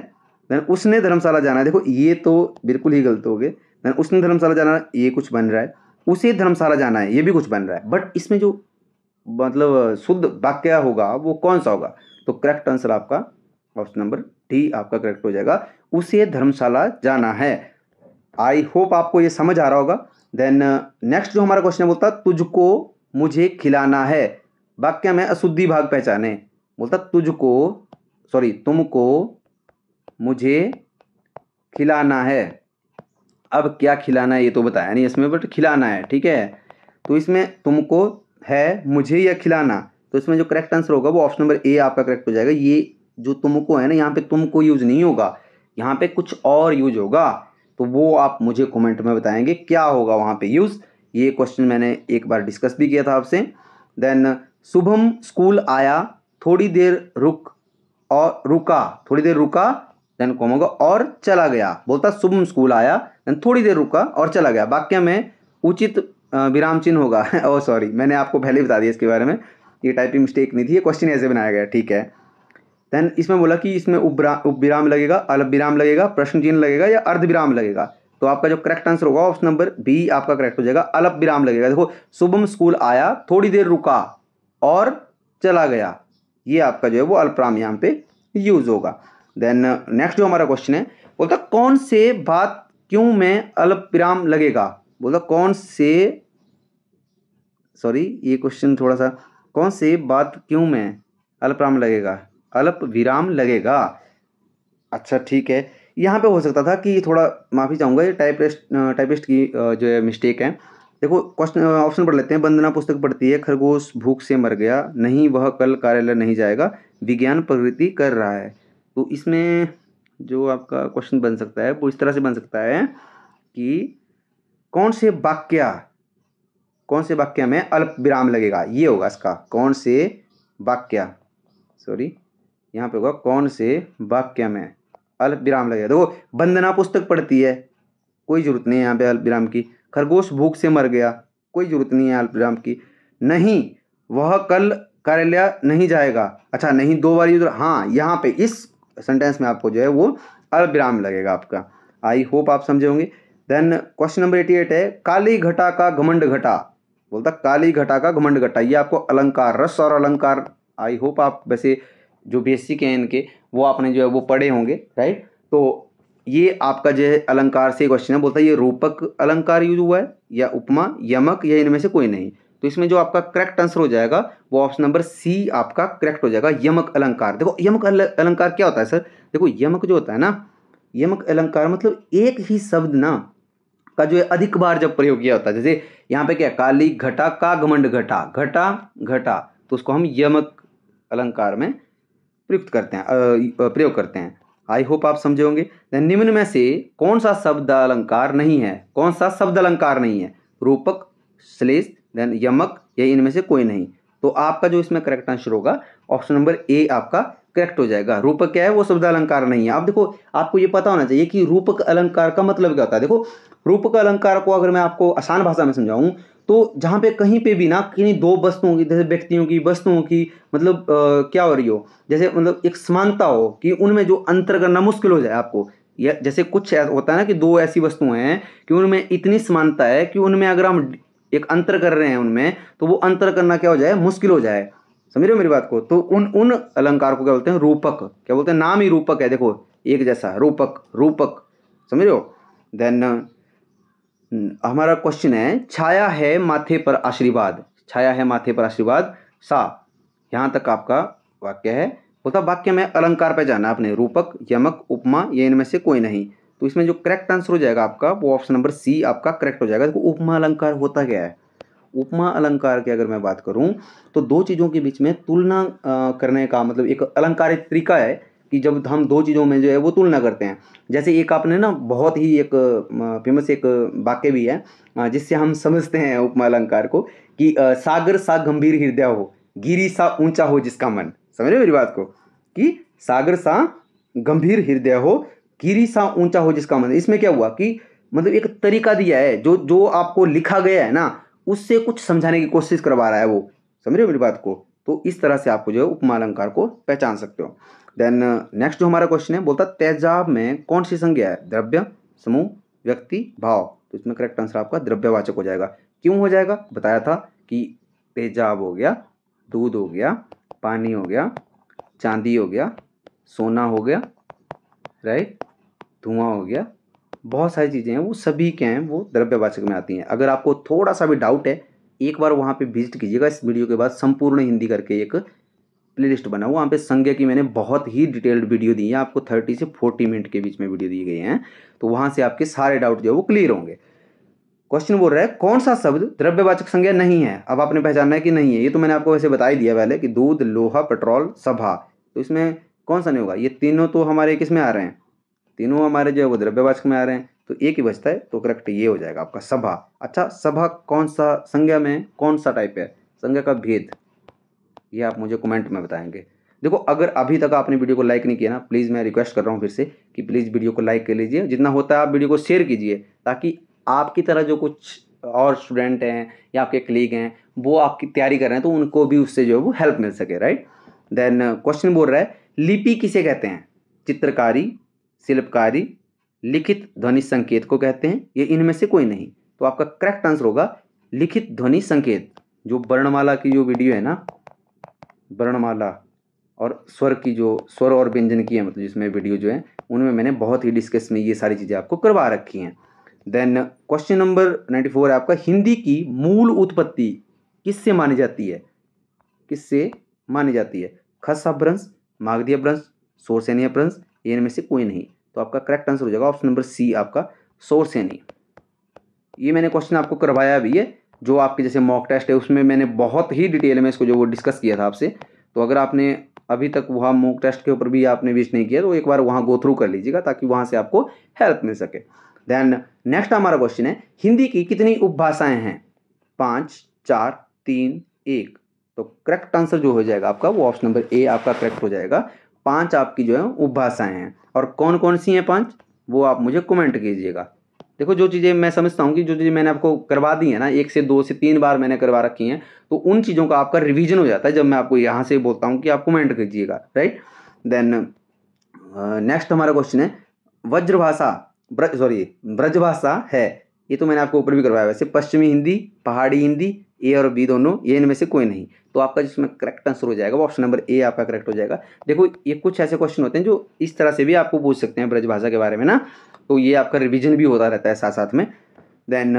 देन उसने धर्मशाला जाना है। देखो ये तो बिल्कुल ही गलत हो गए। देन उसने धर्मशाला जाना है, ये कुछ बन रहा है। उसे धर्मशाला जाना है, ये भी कुछ बन रहा है। बट इसमें जो मतलब शुद्ध वाक्य होगा वो कौन सा होगा, तो करेक्ट आंसर आपका ऑप्शन नंबर डी आपका करेक्ट हो जाएगा, उसे धर्मशाला जाना है। आई होप आपको ये समझ आ रहा होगा। देन नेक्स्ट जो हमारा क्वेश्चन बोलता तुझको मुझे खिलाना है, वाक्य में अशुद्धि भाग पहचाने। बोलता तुमको मुझे खिलाना है। अब क्या खिलाना है ये तो बताया नहीं इसमें, बट खिलाना है, ठीक है। तो इसमें तुमको है, मुझे या खिलाना, तो इसमें जो करेक्ट आंसर होगा वो ऑप्शन नंबर ए आपका करेक्ट हो जाएगा। ये जो तुमको है ना, यहाँ पे तुमको यूज नहीं होगा, यहाँ पे कुछ और यूज होगा। तो वो आप मुझे कमेंट में बताएंगे क्या होगा वहाँ पे यूज। ये क्वेश्चन मैंने एक बार डिस्कस भी किया था आपसे। देन शुभम स्कूल आया, थोड़ी देर रुका, देन कौन होगा, और चला गया। बोलता शुभम स्कूल आया, देन थोड़ी देर रुका और चला गया। वाक्य में उचित विराम चिन्ह होगा। ओ सॉरी, मैंने आपको पहले ही बता दिया इसके बारे में, ये टाइपिंग मिस्टेक नहीं थी, ये क्वेश्चन ऐसे बनाया गया, ठीक है। देन इसमें बोला कि इसमें उप विराम लगेगा, अल्प विराम लगेगा, प्रश्न चिन्ह लगेगा या अर्ध विराम लगेगा। तो आपका जो करेक्ट आंसर होगा ऑप्शन नंबर बी आपका करेक्ट हो जाएगा, अल्प विराम लगेगा। देखो शुभम स्कूल आया, थोड़ी देर रुका और चला गया, ये आपका जो है वो अल्प विराम यहाँ पे यूज होगा। देन नेक्स्ट जो हमारा क्वेश्चन है, बोलता कौन से बात क्यों में अल्प विराम लगेगा। बोलता ये क्वेश्चन थोड़ा सा, कौन से बात क्यों में अल्प विराम लगेगा, अल्प विराम लगेगा। अच्छा ठीक है, यहाँ पे हो सकता था कि थोड़ा माफ़ी चाहूँगा, ये टाइपिस्ट की जो है मिस्टेक है। देखो क्वेश्चन ऑप्शन पढ़ लेते हैं। वंदना पुस्तक पढ़ती है, खरगोश भूख से मर गया, नहीं वह कल कार्यालय नहीं जाएगा, विज्ञान प्रवृत्ति कर रहा है। तो इसमें जो आपका क्वेश्चन बन सकता है वो इस तरह से बन सकता है कि कौन से वाक्य में अल्प विराम लगेगा, ये होगा इसका। कौन से वाक्य, सॉरी यहाँ पे होगा कौन से वाक्य में अल्प विराम लगेगा। देखो वंदना पुस्तक पढ़ती है, कोई जरूरत नहीं है यहाँ पे अल्प विराम की। खरगोश भूख से मर गया, कोई जरूरत नहीं है अल्प विराम की। नहीं वह कल कार्यालय नहीं जाएगा, अच्छा नहीं दो बार यूज, हाँ यहाँ पे इस सेंटेंस में आपको जो है वो अल्प विराम लगेगा आपका। आई होप आप समझे होंगे। देन क्वेश्चन नंबर 88 है, काली घटा का घमंड घटा, बोलता काली घटा का घमंड घटा, ये आपको अलंकार, रस और अलंकार, आई होप आप वैसे जो बेसिक है इनके वो आपने जो है वो पढ़े होंगे, राइट। तो ये आपका जो है अलंकार से क्वेश्चन है, बोलता है ये रूपक अलंकार यूज हुआ है या उपमा यमक या इनमें से कोई नहीं। तो इसमें जो आपका करेक्ट आंसर हो जाएगा वो ऑप्शन नंबर सी आपका करेक्ट हो जाएगा, यमक अलंकार। देखो यमक अलंकार क्या होता है सर, देखो यमक जो होता है ना, यमक अलंकार मतलब एक ही शब्द ना का जो है अधिक बार जब प्रयोग किया होता है। जैसे यहाँ पे क्या, काली घटा का घमंड घटा, घटा घटा, तो उसको हम यमक अलंकार में प्रयोग करते हैं। आई होप आप समझे होंगे। निम्न में से कौन सा शब्द अलंकार नहीं है, कौन सा शब्द अलंकार नहीं है, रूपक, श्लेष, देन यमक या इनमें से कोई नहीं। तो आपका जो इसमें करेक्ट आंसर होगा ऑप्शन नंबर ए आपका करेक्ट हो जाएगा। रूपक क्या है, वो शब्द अलंकार नहीं है। अब देखो आपको ये पता होना चाहिए कि रूपक अलंकार का मतलब क्या होता है। देखो रूपक अलंकार को अगर मैं आपको आसान भाषा में समझाऊं तो जहाँ पे कहीं पे भी ना किन्हीं दो वस्तुओं की, जैसे व्यक्तियों की, वस्तुओं की मतलब क्या हो रही हो, जैसे मतलब एक समानता हो कि उनमें जो अंतर करना मुश्किल हो जाए आपको, या जैसे कुछ होता है ना कि दो ऐसी वस्तुएं हैं कि उनमें इतनी समानता है कि उनमें अगर हम एक अंतर कर रहे हैं उनमें, तो वो अंतर करना क्या हो जाए, मुश्किल हो जाए। समझ रहे हो मेरी बात को। तो उन उन अलंकार को क्या बोलते हैं, रूपक। क्या बोलते हैं, नाम ही रूपक है, देखो एक जैसा रूपक, रूपक, समझ रहे हो। देन हमारा क्वेश्चन है, छाया है माथे पर आशीर्वाद, छाया है माथे पर आशीर्वाद सा, यहाँ तक आपका वाक्य है। बोलता वाक्य में अलंकार पे जाना आपने, रूपक, यमक, उपमा या इनमें से कोई नहीं। तो इसमें जो करेक्ट आंसर हो जाएगा आपका वो ऑप्शन नंबर सी आपका करेक्ट हो जाएगा। देखो उपमा अलंकार होता क्या है, उपमा अलंकार की अगर मैं बात करूं तो दो चीज़ों के बीच में तुलना करने का मतलब एक अलंकारिक तरीका है कि जब हम दो चीज़ों में जो है वो तुलना करते हैं। जैसे एक आपने ना बहुत ही एक फेमस एक वाक्य भी है जिससे हम समझते हैं उपमा अलंकार को कि सागर सा गंभीर हृदय हो, गिरी सा ऊंचा हो जिसका मन। समझ रहे हो मेरी बात को, कि सागर सा गंभीर हृदय हो, गिरी सा ऊंचा हो जिसका मन। इसमें क्या हुआ कि मतलब एक तरीका दिया है, जो जो आपको लिखा गया है ना उससे कुछ समझाने की कोशिश करवा रहा है वो। समझ रहे हो मेरी बात को। तो इस तरह से आपको जो है उपमा अलंकार को पहचान सकते हो। देन नेक्स्ट जो हमारा क्वेश्चन है, बोलता तेजाब में कौन सी संज्ञा है, द्रव्य, समूह, व्यक्ति, भाव। तो इसमें करेक्ट आंसर आपका द्रव्यवाचक हो जाएगा। क्यों हो जाएगा, बताया था कि तेजाब हो गया, दूध हो गया, पानी हो गया, चांदी हो गया, सोना हो गया, राइट, धुआं हो गया, बहुत सारी चीज़ें हैं वो सभी क्या हैं वो द्रव्यवाचक में आती हैं। अगर आपको थोड़ा सा भी डाउट है एक बार वहाँ पे विजिट कीजिएगा, इस वीडियो के बाद संपूर्ण हिंदी करके एक प्लेलिस्ट बना हुआ, वहाँ पे संज्ञा की मैंने बहुत ही डिटेल्ड वीडियो दी है आपको, 30 से 40 मिनट के बीच में वीडियो दी गई हैं। तो वहाँ से आपके सारे डाउट जो है वो क्लियर होंगे। क्वेश्चन बोल रहा है कौन सा शब्द द्रव्यवाचक संज्ञा नहीं है। अब आपने पहचानना है कि नहीं है, ये तो मैंने आपको वैसे बता ही दिया पहले कि दूध, लोहा, पेट्रोल, सभा। तो इसमें कौन सा नहीं होगा, ये तीनों तो हमारे किस में आ रहे हैं, तीनों हमारे जो है वो द्रव्यवाचक में आ रहे हैं। तो एक ही बचता है, तो करेक्ट ये हो जाएगा आपका सभा। अच्छा सभा कौन सा संज्ञा में कौन सा टाइप है, संज्ञा का भेद, ये आप मुझे कमेंट में बताएंगे। देखो अगर अभी तक आपने वीडियो को लाइक नहीं किया ना, प्लीज़ मैं रिक्वेस्ट कर रहा हूँ फिर से कि प्लीज़ वीडियो को लाइक कर लीजिए, जितना होता है आप वीडियो को शेयर कीजिए, ताकि आपकी तरह जो कुछ और स्टूडेंट हैं या आपके कलीग हैं वो आपकी तैयारी कर रहे हैं तो उनको भी उससे जो है वो हेल्प मिल सके, राइट। देन क्वेश्चन बोल रहा है लिपि किसे कहते हैं, चित्रकारी, शिल्पकारी, लिखित ध्वनि संकेत को कहते हैं, ये इनमें से कोई नहीं। तो आपका करेक्ट आंसर होगा लिखित ध्वनि संकेत। जो वर्णमाला की जो वीडियो है ना, वर्णमाला और स्वर की जो स्वर और व्यंजन की है मतलब जिसमें वीडियो जो है उनमें मैंने बहुत ही डिस्कस में ये सारी चीज़ें आपको करवा रखी हैं। देन क्वेश्चन नंबर 94 है आपका, हिंदी की मूल उत्पत्ति किससे मानी जाती है, किससे मानी जाती है, खस अपभ्रंश, मागधी अपभ्रंश, शोरसेनी अपभ्रंश, इनमें से कोई नहीं। तो आपका करेक्ट आंसर हो जाएगा ऑप्शन नंबर सी आपका सोर्स यानी। ये मैंने क्वेश्चन आपको करवाया भी है, जो आपके जैसे मॉक टेस्ट है उसमें मैंने बहुत ही डिटेल में इसको जो वो डिस्कस किया था आपसे। तो अगर आपने अभी तक वहाँ मॉक टेस्ट के ऊपर भी आपने विजिट नहीं किया तो एक बार वहाँ गो थ्रू कर लीजिएगा ताकि वहाँ से आपको हेल्प मिल सके। देन नेक्स्ट हमारा क्वेश्चन है, हिंदी की कितनी उपभाषाएं हैं? 5, 4, 3, 1। तो करेक्ट आंसर जो हो जाएगा आपका वो ऑप्शन नंबर ए आपका करेक्ट हो जाएगा। 5 आपकी जो है उपभाषाएं हैं। और कौन कौन सी हैं 5, वो आप मुझे कमेंट कीजिएगा। देखो जो चीज़ें मैं समझता हूँ कि जो चीज़ें मैंने आपको करवा दी है ना, 1 से 2 से 3 बार मैंने करवा रखी हैं, तो उन चीज़ों का आपका रिवीजन हो जाता है जब मैं आपको यहाँ से बोलता हूँ कि आप कमेंट कीजिएगा, राइट। देन नेक्स्ट हमारा क्वेश्चन है, वज्रभाषा ब्रजभाषा है, ये तो मैंने आपको ऊपर भी करवाया। वैसे पश्चिमी हिंदी, पहाड़ी हिंदी, ए और बी दोनों, ये इनमें से कोई नहीं। तो आपका जिसमें करेक्ट आंसर हो जाएगा वो ऑप्शन नंबर ए आपका करेक्ट हो जाएगा। देखो ये कुछ ऐसे क्वेश्चन होते हैं जो इस तरह से भी आपको पूछ सकते हैं ब्रजभाषा के बारे में ना, तो ये आपका रिवीजन भी होता रहता है साथ साथ में। देन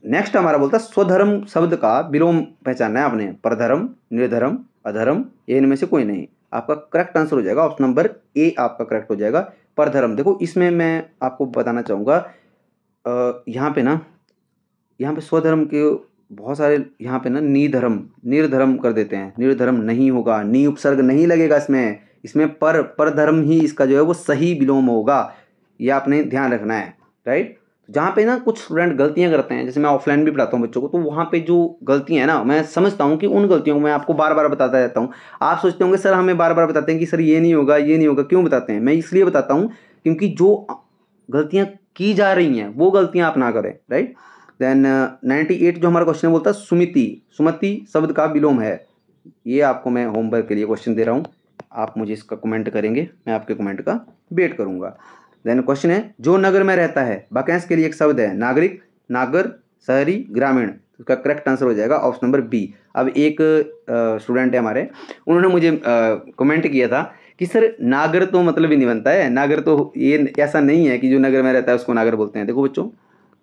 नेक्स्ट हमारा बोलता है, स्वधर्म शब्द का विलोम पहचानना है आपने। परधर्म, निर्धर्म, अधर्म, ये इनमें से कोई नहीं। आपका करेक्ट आंसर हो जाएगा ऑप्शन नंबर ए आपका करेक्ट हो जाएगा, परधर्म। देखो इसमें मैं आपको बताना चाहूँगा, यहाँ पे स्वधर्म के बहुत सारे यहाँ पे ना निर्धर्म कर देते हैं। निर्धर्म नहीं होगा, नी उपसर्ग नहीं लगेगा इसमें परधर्म ही इसका जो है वो सही विलोम होगा। ये आपने ध्यान रखना है, राइट। जहाँ पे ना कुछ स्टूडेंट गलतियाँ करते हैं, जैसे मैं ऑफलाइन भी पढ़ाता हूँ बच्चों को, तो वहाँ पे जो गलतियाँ हैं ना, मैं समझता हूँ कि उन गलतियों को मैं आपको बार बार बताता रहता हूँ। आप सोचते होंगे सर हमें बार बार बताते हैं कि सर ये नहीं होगा, ये नहीं होगा, क्यों बताते हैं? मैं इसलिए बताता हूँ क्योंकि जो गलतियाँ की जा रही हैं वो गलतियाँ आप ना करें, राइट। देन 98 जो हमारा क्वेश्चन बोलता है, सुमति शब्द का विलोम है। ये आपको मैं होमवर्क के लिए क्वेश्चन दे रहा हूँ, आप मुझे इसका कमेंट करेंगे, मैं आपके कमेंट का वेट करूँगा। देन क्वेश्चन है, जो नगर में रहता है, वाक्यांश के लिए एक शब्द है, नागरिक, नागर, शहरी, ग्रामीण। उसका करेक्ट आंसर हो जाएगा ऑप्शन नंबर बी। अब एक स्टूडेंट है हमारे, उन्होंने मुझे कमेंट किया था कि सर नागर तो मतलब ही नहीं बनता है, नागर तो ये ऐसा नहीं है कि जो नगर में रहता है उसको नागर बोलते हैं। देखो बच्चों,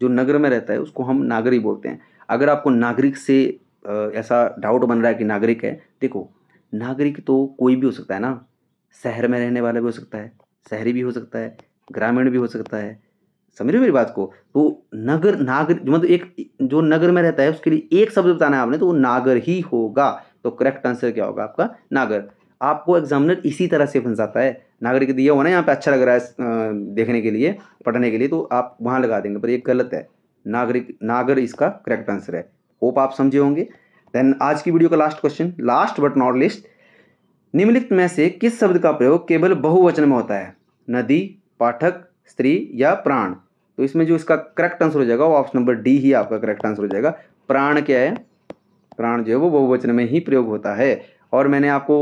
जो नगर में रहता है उसको हम नागर ही बोलते हैं। अगर आपको नागरिक से ऐसा डाउट बन रहा है कि नागरिक है, देखो नागरिक तो कोई भी हो सकता है ना, शहर में रहने वाला भी हो सकता है, शहरी भी हो सकता है, ग्रामीण भी हो सकता है। समझ रहे हो मेरी बात को? तो नागर मतलब एक जो नगर में रहता है उसके लिए एक शब्द बताना है आपने, तो वो नागर ही होगा। तो करेक्ट आंसर क्या होगा आपका? नागर। आपको एग्जामिनर इसी तरह से फंसाता है। नागरिक दिया हुआ ना यहाँ पे, अच्छा लग रहा है देखने के लिए, पढ़ने के लिए, तो आप वहाँ लगा देंगे, पर ये गलत है। नागर इसका करेक्ट आंसर है। होप आप समझे होंगे। देन आज की वीडियो का last question, last but not list, निम्नलिखित में से किस शब्द का प्रयोग केवल बहुवचन में होता है? नदी, पाठक, स्त्री या प्राण। तो इसमें जो इसका करेक्ट आंसर हो जाएगा वो ऑप्शन नंबर डी ही आपका करेक्ट आंसर हो जाएगा। प्राण क्या है? प्राण जो है वो बहुवचन में ही प्रयोग होता है। और मैंने आपको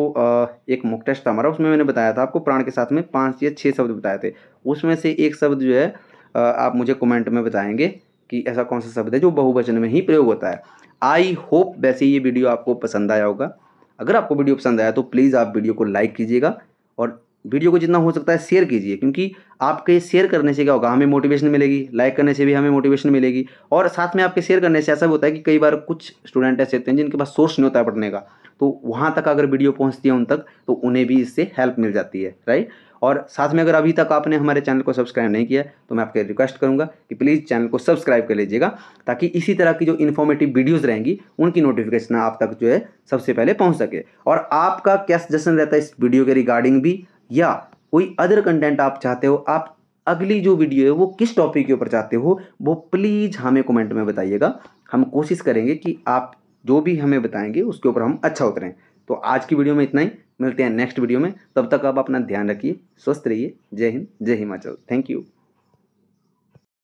एक मॉक टेस्ट था हमारा, उसमें मैंने बताया था आपको प्राण के साथ में 5 या 6 शब्द बताए थे। उसमें से एक शब्द जो है आप मुझे कमेंट में बताएंगे कि ऐसा कौन सा शब्द है जो बहुवचन में ही प्रयोग होता है। आई होप वैसे ये वीडियो आपको पसंद आया होगा। अगर आपको वीडियो पसंद आया तो प्लीज़ आप वीडियो को लाइक कीजिएगा और वीडियो को जितना हो सकता है शेयर कीजिए, क्योंकि आपके शेयर करने से क्या होगा, हमें मोटिवेशन मिलेगी, लाइक करने से भी हमें मोटिवेशन मिलेगी। और साथ में आपके शेयर करने से ऐसा भी होता है कि कई बार कुछ स्टूडेंट ऐसे होते हैं जिनके पास सोर्स नहीं होता है पढ़ने का, तो वहाँ तक अगर वीडियो पहुँचती है उन तक, तो उन्हें भी इससे हेल्प मिल जाती है, राइट। और साथ में अगर अभी तक आपने हमारे चैनल को सब्सक्राइब नहीं किया तो मैं आपके रिक्वेस्ट करूँगा कि प्लीज़ चैनल को सब्सक्राइब कर लीजिएगा, ताकि इसी तरह की जो इन्फॉर्मेटिव वीडियोज़ रहेंगी उनकी नोटिफिकेशन आप तक जो है सबसे पहले पहुँच सके। और आपका क्या सजेशन रहता है इस वीडियो के रिगार्डिंग भी, या कोई अदर कंटेंट आप चाहते हो, आप अगली जो वीडियो है वो किस टॉपिक के ऊपर चाहते हो, वो प्लीज़ हमें कमेंट में बताइएगा। हम कोशिश करेंगे कि आप जो भी हमें बताएंगे उसके ऊपर हम अच्छा उतरें। तो आज की वीडियो में इतना ही, मिलते हैं नेक्स्ट वीडियो में। तब तक आप अपना ध्यान रखिए, स्वस्थ रहिए। जय हिंद, जय हिमाचल। Thank you.